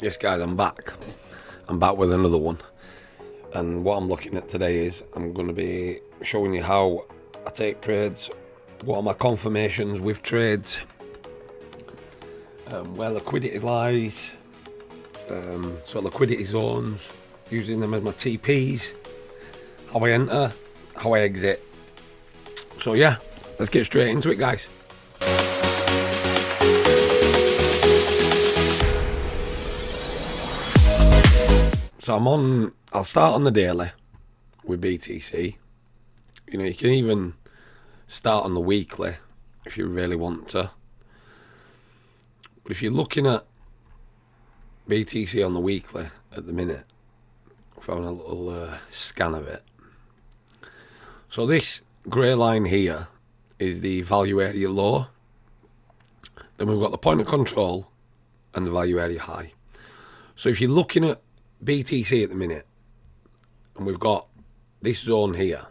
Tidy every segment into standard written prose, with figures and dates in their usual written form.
Yes guys, I'm back. I'm back with another one. And what I'm looking at today is I'm going to be showing you how I take trades, what are my confirmations with trades, where liquidity lies, so liquidity zones, using them as my TPs, how I enter, how I exit. So yeah, let's get straight into it guys. So I'll start on the daily with BTC. You know, you can even start on the weekly if you really want to. But if you're looking at BTC on the weekly at the minute, I'm having a little scan of it. So this grey line here is the value area low. Then we've got the point of control and the value area high. So if you're looking at BTC at the minute, and we've got this zone here,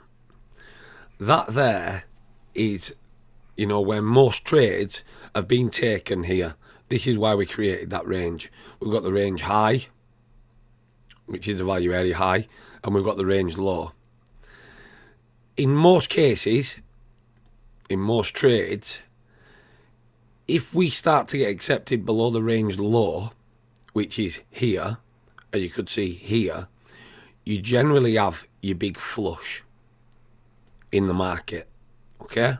that there is, you know, where most trades have been taken here. This is why we created that range. We've got the range high, which is the value area high, and we've got the range low. In most cases, in most trades, if we start to get accepted below the range low, which is here, as you could see here, you generally have your big flush in the market, okay?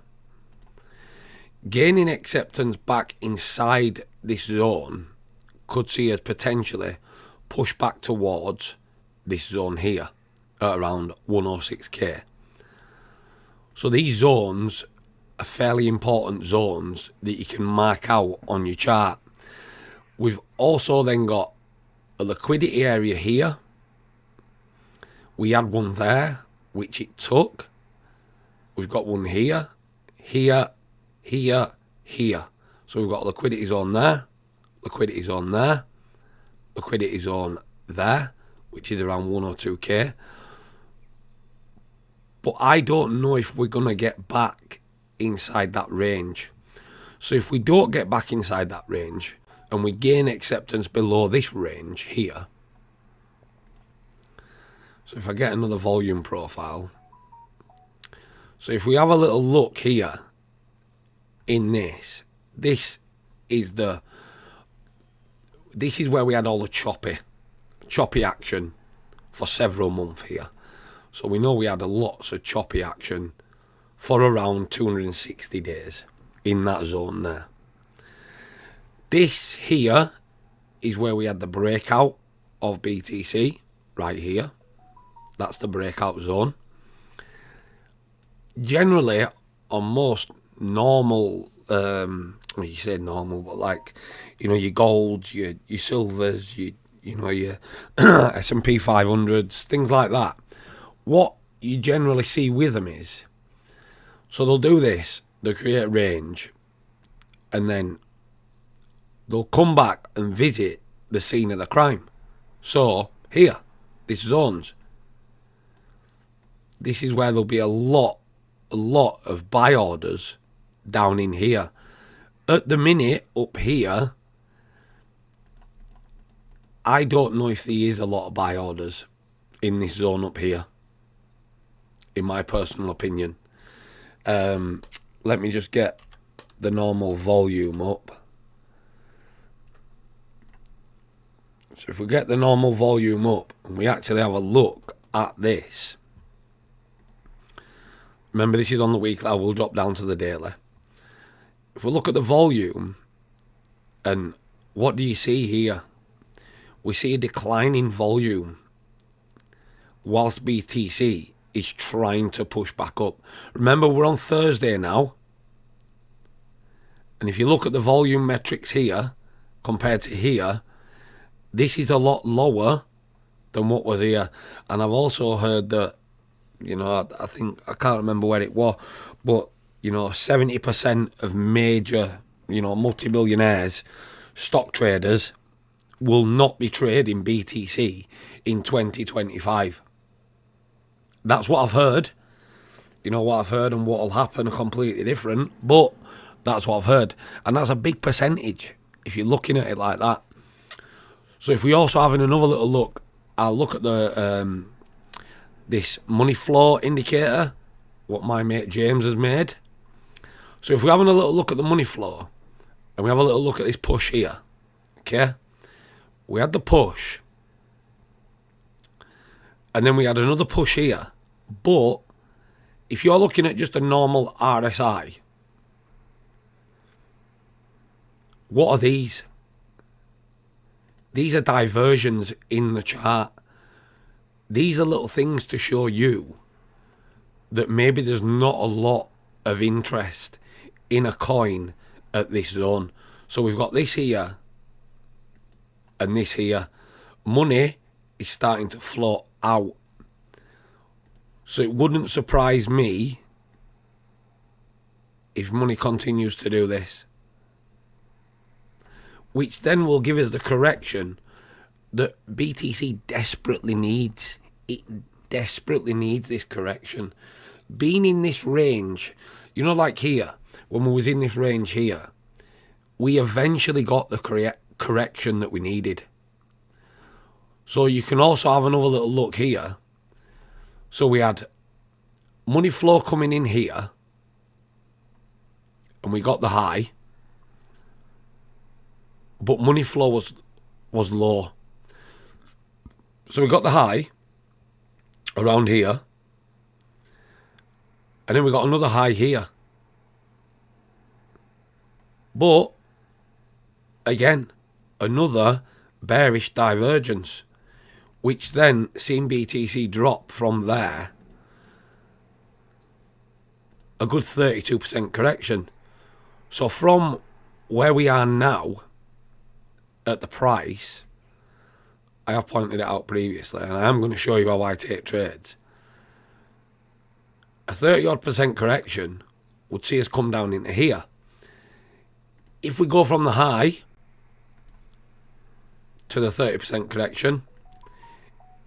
Gaining acceptance back inside this zone could see us potentially push back towards this zone here at around 106k. So these zones are fairly important zones that you can mark out on your chart. We've also then got a liquidity area here. We had one there, which it took. We've got one here, here, here, here. So we've got a liquidity zone there, liquidity zone there, liquidity zone there, which is around 102k. But I don't know if we're going to get back inside that range. So if we don't get back inside that range, and we gain acceptance below this range here. So if I get another volume profile. So if we have a little look here in this is where we had all the choppy action for several months here. So we know we had lots of choppy action for around 260 days in that zone there. This here is where we had the breakout of BTC, right here. That's the breakout zone. Generally, on most normal, well, you say normal, but like, you know, your golds, your silvers, you know, your S&P 500s, things like that. What you generally see with them is, so they'll do this, they'll create a range, and then they'll come back and visit the scene of the crime. So, here, this zones. This is where there'll be a lot of buy orders down in here. At the minute, up here, I don't know if there is a lot of buy orders in this zone up here, in my personal opinion. Let me just get the normal volume up. So if we get the normal volume up and we actually have a look at this, remember this is on the weekly, I will drop down to the daily. If we look at the volume, and what do you see here? We see a decline in volume whilst BTC is trying to push back up. Remember, we're on Thursday now, and if you look at the volume metrics here compared to here, this is a lot lower than what was here. And I've also heard that, you know, I think, I can't remember where it was, but, you know, 70% of major, you know, multi-billionaires, stock traders, will not be trading BTC in 2025. That's what I've heard. You know, what I've heard and what will happen are completely different, but that's what I've heard. And that's a big percentage if you're looking at it like that. So if we also have another little look, I'll look at the this money flow indicator, what my mate James has made. So if we're having a little look at the money flow, and we have a little look at this push here, okay? We had the push, and then we had another push here. But if you're looking at just a normal RSI, what are these? These are diversions in the chart. These are little things to show you that maybe there's not a lot of interest in a coin at this zone. So we've got this here and this here. Money is starting to flow out. So it wouldn't surprise me if money continues to do this, which then will give us the correction that BTC desperately needs. It desperately needs this correction. Being in this range, you know, like here, when we was in this range here, we eventually got the correction that we needed. So you can also have another little look here. So we had money flow coming in here, and we got the high, but money flow was low. So we got the high around here, and then we got another high here. But again, another bearish divergence, which then seen BTC drop from there a good 32% correction. So from where we are now at the price, I have pointed it out previously, and I am going to show you how I take trades. A 30-odd% correction would see us come down into here. If we go from the high to the 30% correction,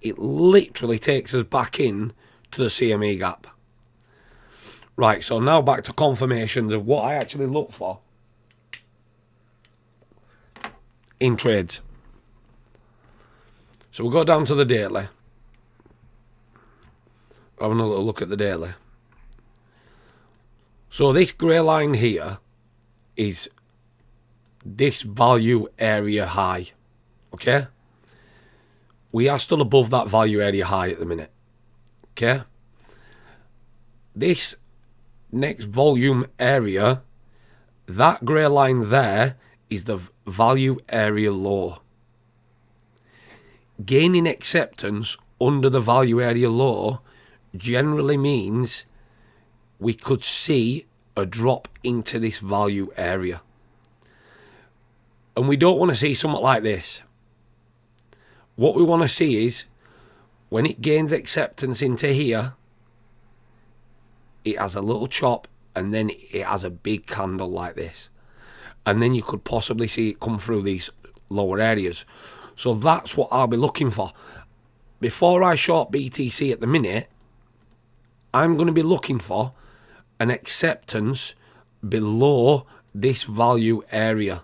it literally takes us back in to the CME gap. Right, so now back to confirmations of what I actually look for in trades. So we'll go down to the daily. Have another look at the daily. So this grey line here is this value area high. Okay? We are still above that value area high at the minute. Okay? This next volume area, that grey line there is the value area low. Gaining acceptance under the value area low generally means we could see a drop into this value area. And we don't want to see something like this. What we want to see is when it gains acceptance into here, it has a little chop, and then it has a big candle like this. And then you could possibly see it come through these lower areas. So that's what I'll be looking for. Before I short BTC at the minute, I'm going to be looking for an acceptance below this value area,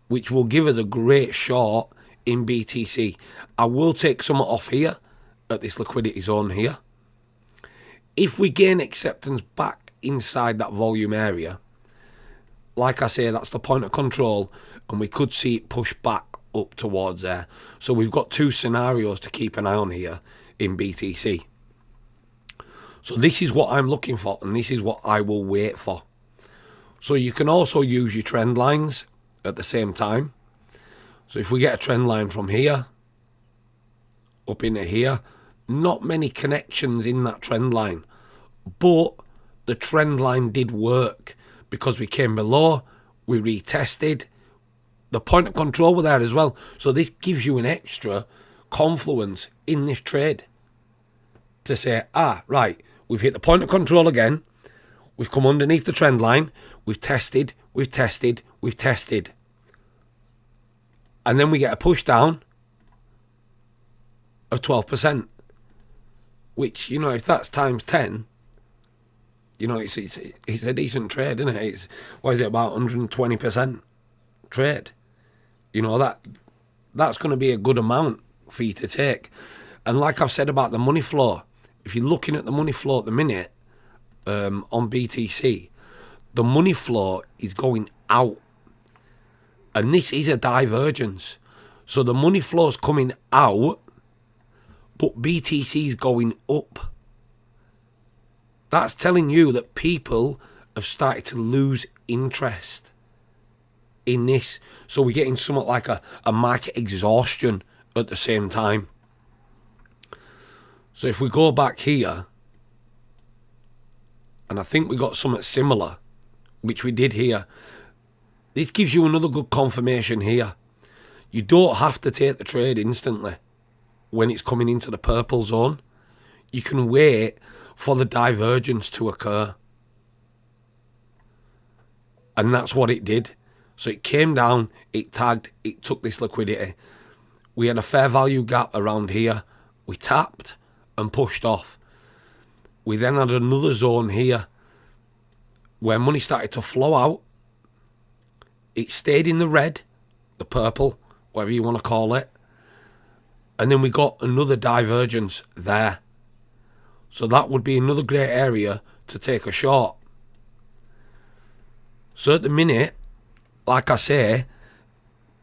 which will give us a great short in BTC. I will take some off here at this liquidity zone here. If we gain acceptance back inside that volume area, like I say, that's the point of control, and we could see it push back up towards there. So we've got two scenarios to keep an eye on here in BTC. So this is what I'm looking for, and this is what I will wait for. So you can also use your trend lines at the same time. So if we get a trend line from here up into here, not many connections in that trend line, but the trend line did work because we came below, we retested, the point of control were there as well. So this gives you an extra confluence in this trade to say, right, we've hit the point of control again, we've come underneath the trend line, we've tested, we've tested, we've tested. And then we get a push down of 12%, which, you know, if that's times 10, you know, it's a decent trade, isn't it? It's, what is it, about 120% trade? You know, that's going to be a good amount for you to take. And like I've said about the money flow, if you're looking at the money flow at the minute on BTC, the money flow is going out. And this is a divergence. So the money flow is coming out, but BTC is going up. That's telling you that people have started to lose interest in this. So we're getting somewhat like a market exhaustion at the same time. So if we go back here, and I think we got something similar, which we did here. This gives you another good confirmation here. You don't have to take the trade instantly when it's coming into the purple zone. You can wait for the divergence to occur. And that's what it did. So it came down, it tagged, it took this liquidity. We had a fair value gap around here. We tapped and pushed off. We then had another zone here where money started to flow out. It stayed in the red, the purple, whatever you want to call it. And then we got another divergence there. So that would be another great area to take a short. So at the minute, like I say,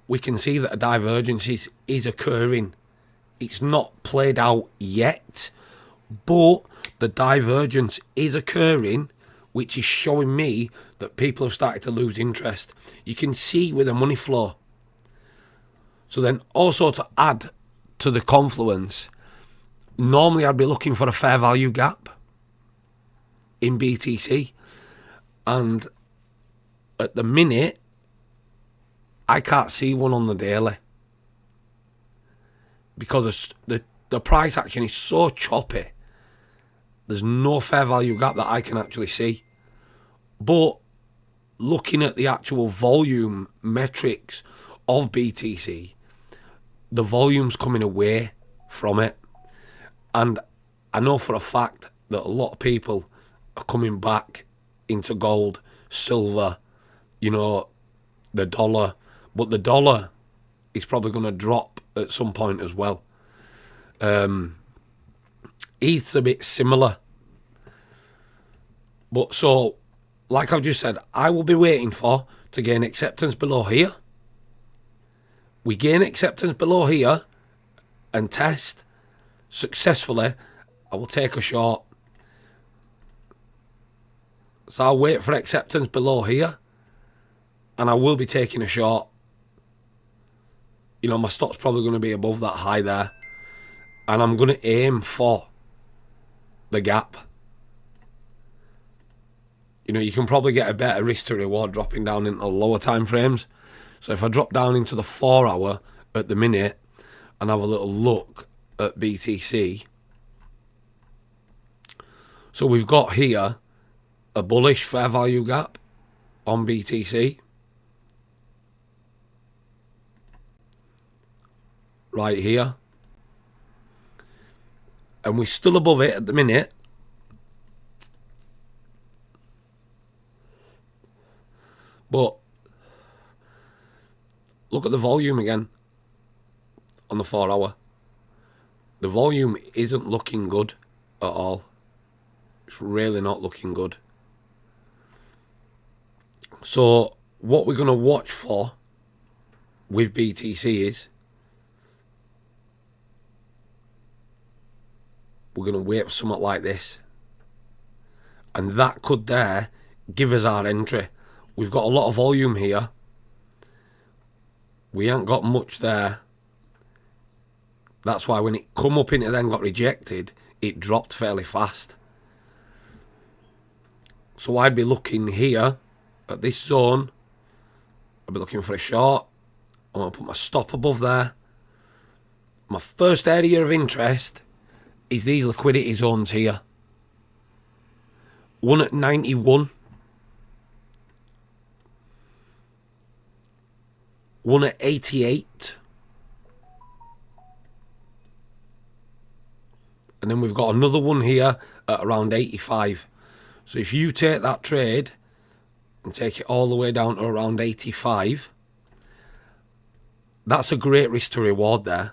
we can see that a divergence is occurring. It's not played out yet, but the divergence is occurring, which is showing me that people have started to lose interest. You can see with the money flow. So then also to add to the confluence, normally I'd be looking for a fair value gap in BTC. And at the minute, I can't see one on the daily. Because the price action is so choppy. There's no fair value gap that I can actually see. But looking at the actual volume metrics of BTC, the volume's coming away from it. And I know for a fact that a lot of people are coming back into gold, silver, you know, the dollar. But the dollar is probably going to drop at some point as well. ETH's a bit similar. But so, like I've just said, I will be waiting for to gain acceptance below here. We gain acceptance below here and test successfully. I will take a short. So I'll wait for acceptance below here and I will be taking a short. You know, my stock's probably going to be above that high there. And I'm going to aim for the gap. You know, you can probably get a better risk to reward dropping down into lower time frames. So if I drop down into the 4 hour at the minute and have a little look at BTC. So we've got here a bullish fair value gap on BTC. Right here. And we're still above it at the minute. But look at the volume again on the 4 hour. The volume isn't looking good at all. It's really not looking good. So what we're going to watch for with BTC is we're going to wait for something like this. And that could there give us our entry. We've got a lot of volume here. We ain't got much there. That's why when it come up into then got rejected, it dropped fairly fast. So I'd be looking here at this zone. I'd be looking for a short. I'm going to put my stop above there. My first area of interest is these liquidity zones here. One at 91. One at 88. And then we've got another one here at around 85. So if you take that trade and take it all the way down to around 85, That's a great risk to reward there.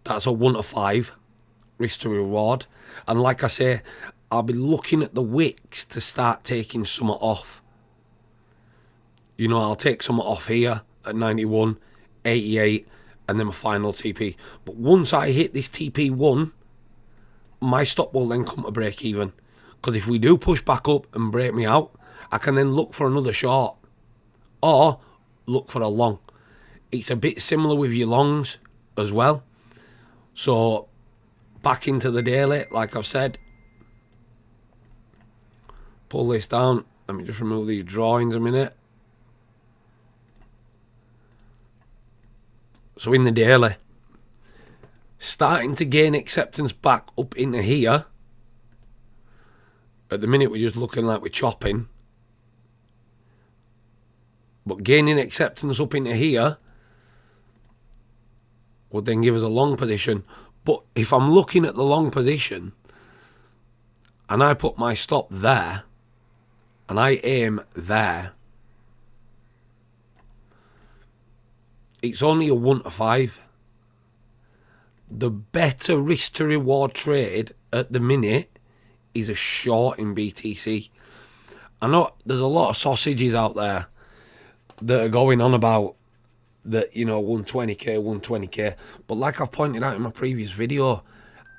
That's a 1 to 5 risk to reward. And like I say, I'll be looking at the wicks to start taking some off. You know, I'll take some off here at 91, 88, and then my final TP. But once I hit this TP1, my stop will then come to break even. Because if we do push back up and break me out, I can then look for another short. Or look for a long. It's a bit similar with your longs as well. So, back into the daily, like I've said. Pull this down. Let me just remove these drawings a minute. So in the daily, starting to gain acceptance back up into here. At the minute, we're just looking like we're chopping. But gaining acceptance up into here would then give us a long position. But if I'm looking at the long position and I put my stop there and I aim there, it's only a 1 to 5. The better risk to reward trade at the minute is a short in BTC. I know there's a lot of sausages out there that are going on about that, you know, 120k, 120k. But like I pointed out in my previous video,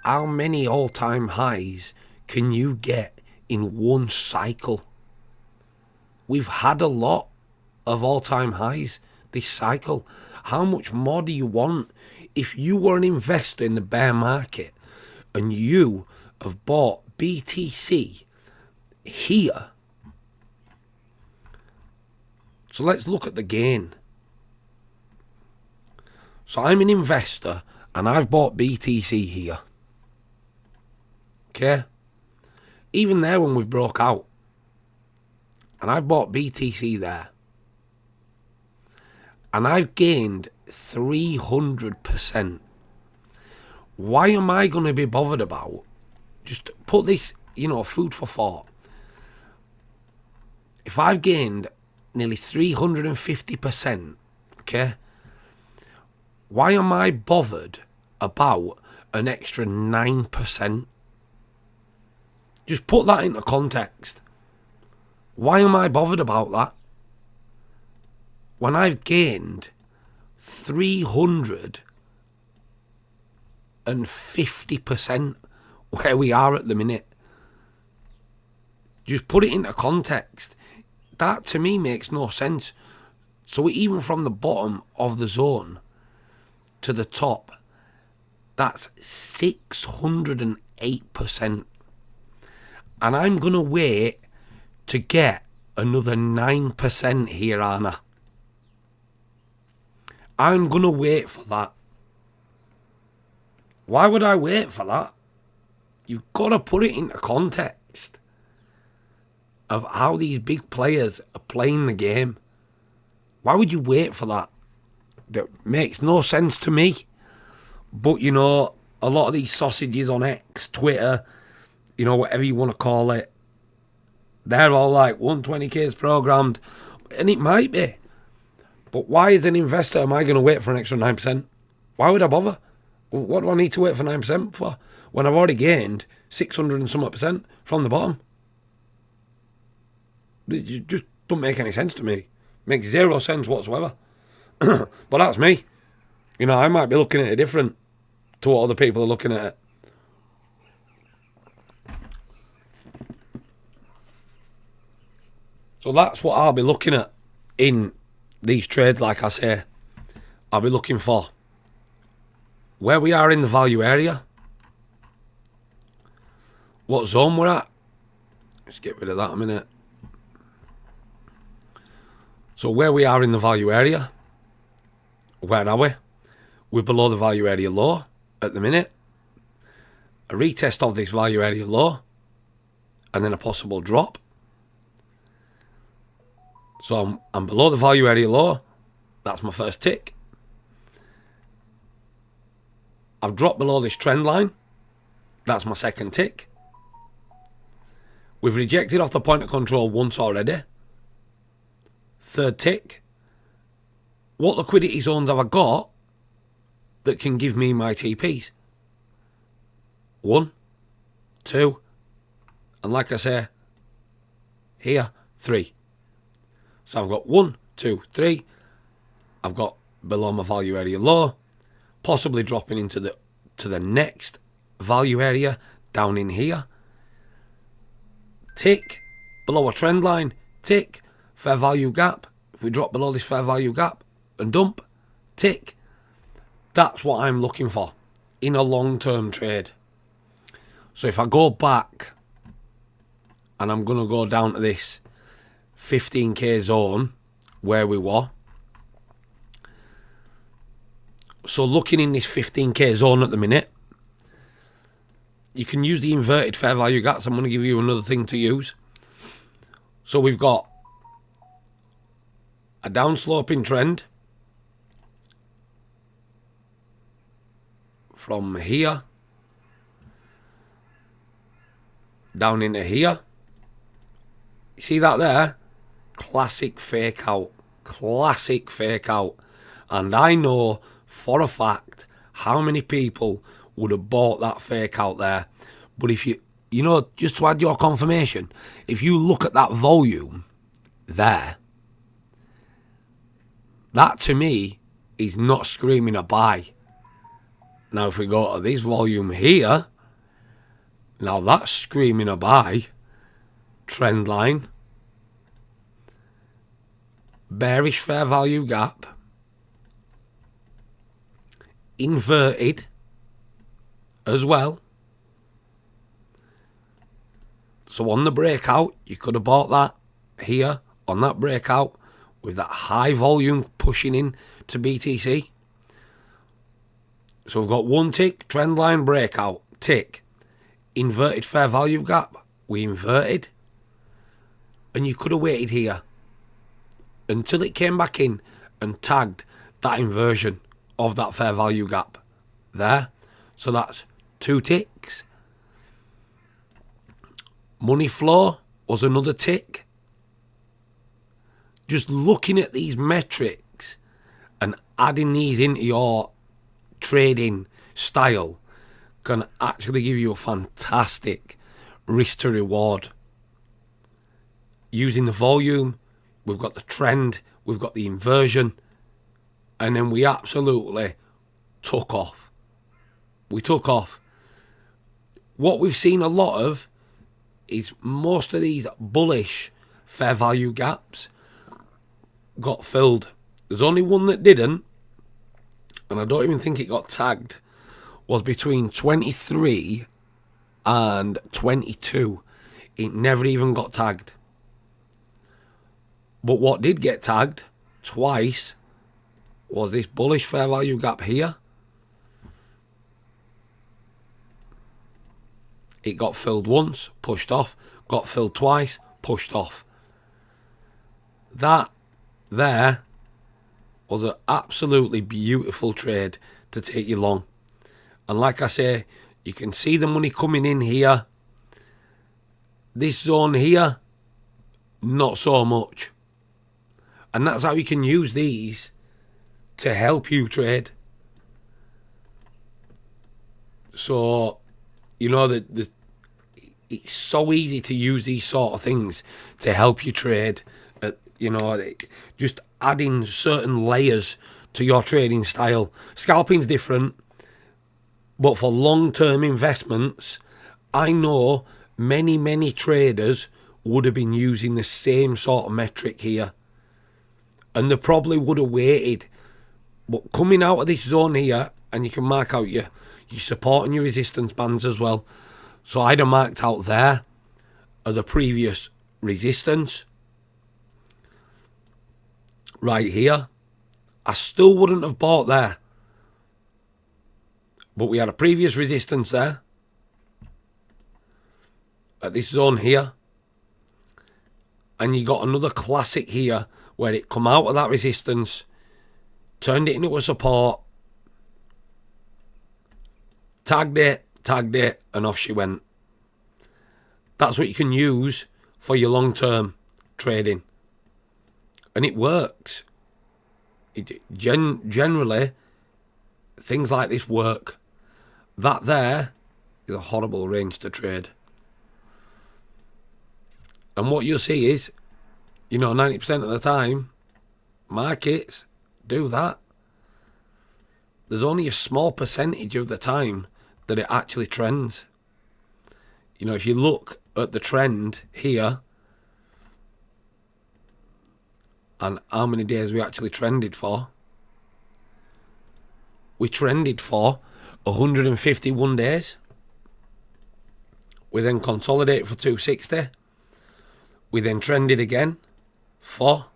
how many all-time highs can you get in one cycle? We've had a lot of all-time highs this cycle. How much more do you want? If you were an investor in the bear market and you have bought BTC here, so let's look at the gain. So I'm an investor and I've bought BTC here. Okay? Even there when we broke out. And I've bought BTC there. And I've gained 300%. Why am I going to be bothered about? Just put this, you know, food for thought. If I've gained nearly 350%, okay, why am I bothered about an extra 9%? Just put that into context. Why am I bothered about that? When I've gained 350% where we are at the minute. Just put it into context. That to me makes no sense. So even from the bottom of the zone to the top, that's 608%. And I'm going to wait to get another 9% here, Anna. I'm going to wait for that. Why would I wait for that? You've got to put it into context of how these big players are playing the game. Why would you wait for that? That makes no sense to me. But, you know, a lot of these sausages on X, Twitter, you know, whatever you want to call it, they're all like 120k is programmed. And it might be. But why, as an investor, am I going to wait for an extra 9%? Why would I bother? What do I need to wait for 9% for when I've already gained 600 and some odd percent from the bottom? It just doesn't make any sense to me. Makes zero sense whatsoever. But that's me. You know, I might be looking at it different to what other people are looking at it. So that's what I'll be looking at in these trades, like I say. I'll be looking for where we are in the value area, what zone we're at. Let's get rid of that a minute. So where we are in the value area, where are we? We're below the value area low at the minute. A retest of this value area low, and then a possible drop. So I'm below the value area low. That's my first tick. I've dropped below this trend line. That's my second tick. We've rejected off the point of control once already. Third tick. what liquidity zones have I got that can give me my TPs? 1, 2, and like I say, here, 3. So I've got 1, 2, 3. I've got below my value area low, possibly dropping into the next value area down in here. Tick, below a trend line, tick, fair value gap. If we drop below this fair value gap and dump, tick. That's what I'm looking for in a long-term trade. So if I go back and I'm going to go down to this 15k zone where we were. So looking in this 15k zone at the minute, you can use the inverted fair value gaps. I'm going to give you another thing to use. So we've got a downsloping trend from here down into here. You see that there? Classic fake out. Classic fake out. And I know for a fact how many people would have bought that fake out there. But if you know, just to add your confirmation, if you look at that volume there, that to me is not screaming a buy. Now if we go to this volume here, now that's screaming a buy. Trend line, bearish fair value gap, inverted as well. So on the breakout, you could have bought that here on that breakout with that high volume pushing in to BTC. So we've got 1 tick, trend line breakout, tick, inverted fair value gap, we inverted. And you could have waited here until it came back in and tagged that inversion of that fair value gap there. So that's 2 ticks. Money flow was another tick. Just looking at these metrics and adding these into your trading style can actually give you a fantastic risk to reward. Using the volume, we've got the trend, we've got the inversion, and then we absolutely took off. We took off. What we've seen a lot of is most of these bullish fair value gaps got filled. There's only one that didn't, and I don't even think it got tagged, was between 23 and 22. It never even got tagged. But what did get tagged twice was this bullish fair value gap here. It got filled once, pushed off, got filled twice, pushed off. That there was an absolutely beautiful trade to take you long. And like I say, you can see the money coming in here. This zone here, not so much. And that's how you can use these to help you trade. So, you know, it's so easy to use these sort of things to help you trade. You know, just adding certain layers to your trading style. Scalping's different, but for long-term investments, I know many traders would have been using the same sort of metric here. And they probably would have waited. But coming out of this zone here, and you can mark out your support and your resistance bands as well. So I'd have marked out there as the previous resistance. Right here. I still wouldn't have bought there. But we had a previous resistance there. At this zone here. And you got another classic here where it come out of that resistance, turned it into a support, tagged it, and off she went. That's what you can use for your long-term trading. And it works. Generally, things like this work. That there is a horrible range to trade. And what you'll see is, 90% of the time, markets do that. There's only a small percentage of the time that it actually trends. If you look at the trend here, and how many days we actually trended for, we trended for 151 days. We then consolidated for 260. We then trended again for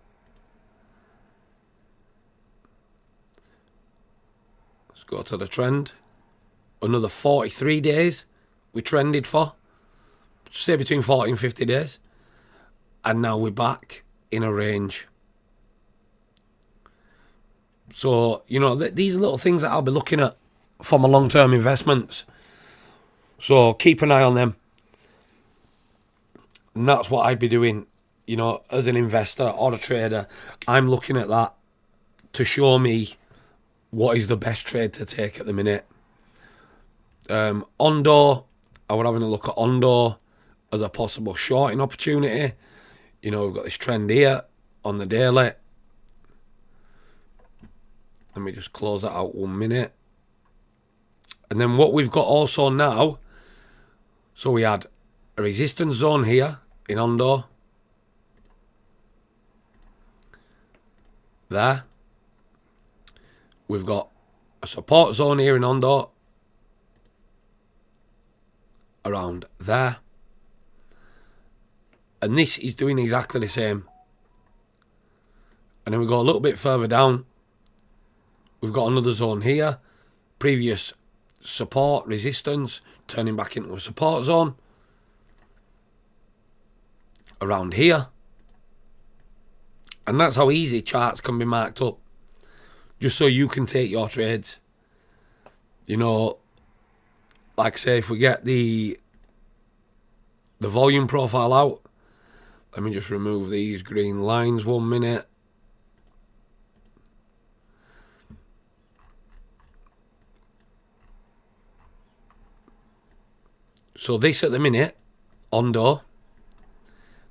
go to the trend. Another 43 days we trended for, say between 40 and 50 days. And now we're back in a range. So, these are little things that I'll be looking at for my long-term investments. So keep an eye on them. And that's what I'd be doing, as an investor or a trader. I'm looking at that to show me what is the best trade to take at the minute. Ondo, I was having a look at Ondo as a possible shorting opportunity. We've got this trend here on the daily. Let me just close that out 1 minute. And then what we've got also now, so we had a resistance zone here in Ondo. There. We've got a support zone here in Ondo. Around there. And this is doing exactly the same. And then we go a little bit further down. We've got another zone here. Previous support, resistance, turning back into a support zone. Around here. And that's how easy charts can be marked up. Just so you can take your trades. Like I say, if we get the volume profile out. Let me just remove these green lines 1 minute. So this at the minute, Ondo,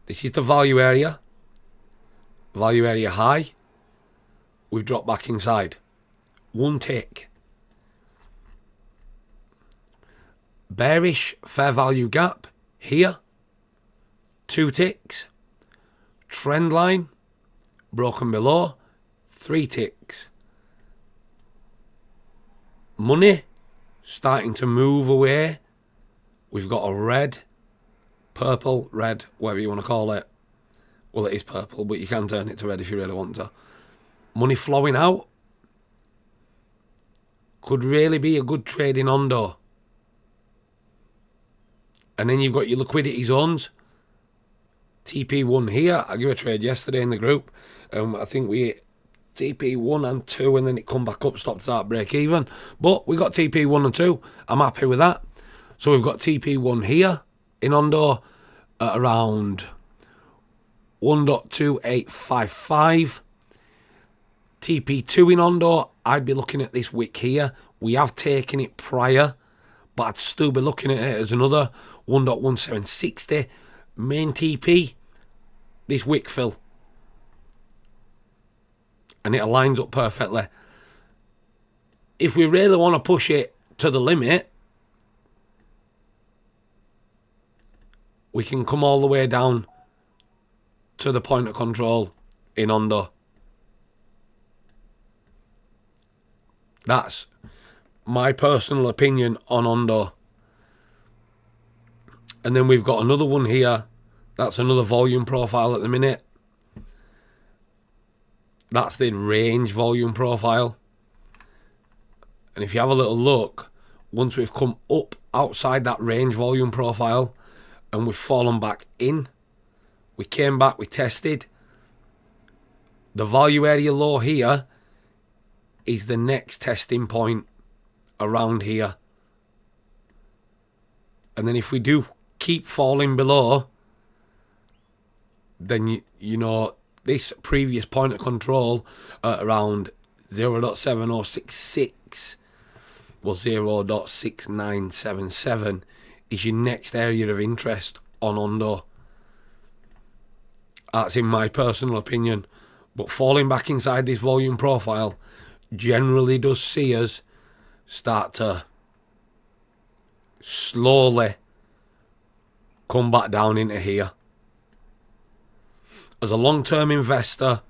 this is the value area high. We've dropped back inside. 1 tick. Bearish fair value gap here. 2 ticks. Trend line broken below. 3 ticks. Money starting to move away. We've got a red, purple, red, whatever you want to call it. Well, it is purple, but you can turn it to red if you really want to. Money flowing out. Could really be a good trade in Ondo. And then you've got your liquidity zones. TP1 here. I gave a trade yesterday in the group. I think we TP1 and 2 and then it come back up, stopped at break even. But we got TP1 and 2. I'm happy with that. So we've got TP1 here in Ondo at around 1.2855. TP2 in Ondo, I'd be looking at this wick here. We have taken it prior, but I'd still be looking at it as another 1.1760. Main TP, this wick fill. And it aligns up perfectly. If we really want to push it to the limit, we can come all the way down to the point of control in Ondo. That's my personal opinion on Ondo. And then we've got another one here. That's another volume profile at the minute. That's the range volume profile. And if you have a little look, once we've come up outside that range volume profile and we've fallen back in, we came back, we tested. The value area low here is the next testing point around here. And then if we do keep falling below, then you know this previous point of control around 0.7066 or 0.6977 is your next area of interest on Ondo. That's in my personal opinion. But falling back inside this volume profile generally does see us start to slowly come back down into here. As a long-term investor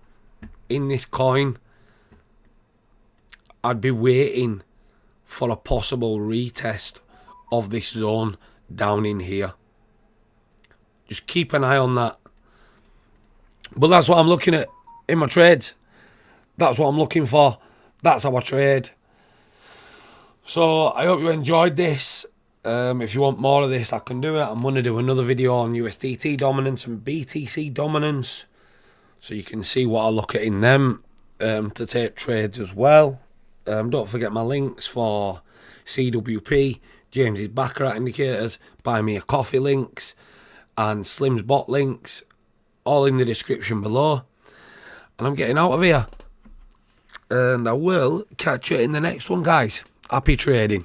in this coin, I'd be waiting for a possible retest of this zone down in here. Just keep an eye on that. But that's what I'm looking at in my trades. That's what I'm looking for. That's how I trade. So I hope you enjoyed this. If you want more of this, I can do it. I'm going to do another video on USDT dominance and BTC dominance, so you can see what I look at in them to take trades as well. Don't forget my links for CWP, James's Baccarat indicators, Buy Me a Coffee links, and Slim's bot links, all in the description below. And I'm getting out of here. And I will catch you in the next one, guys. Happy trading.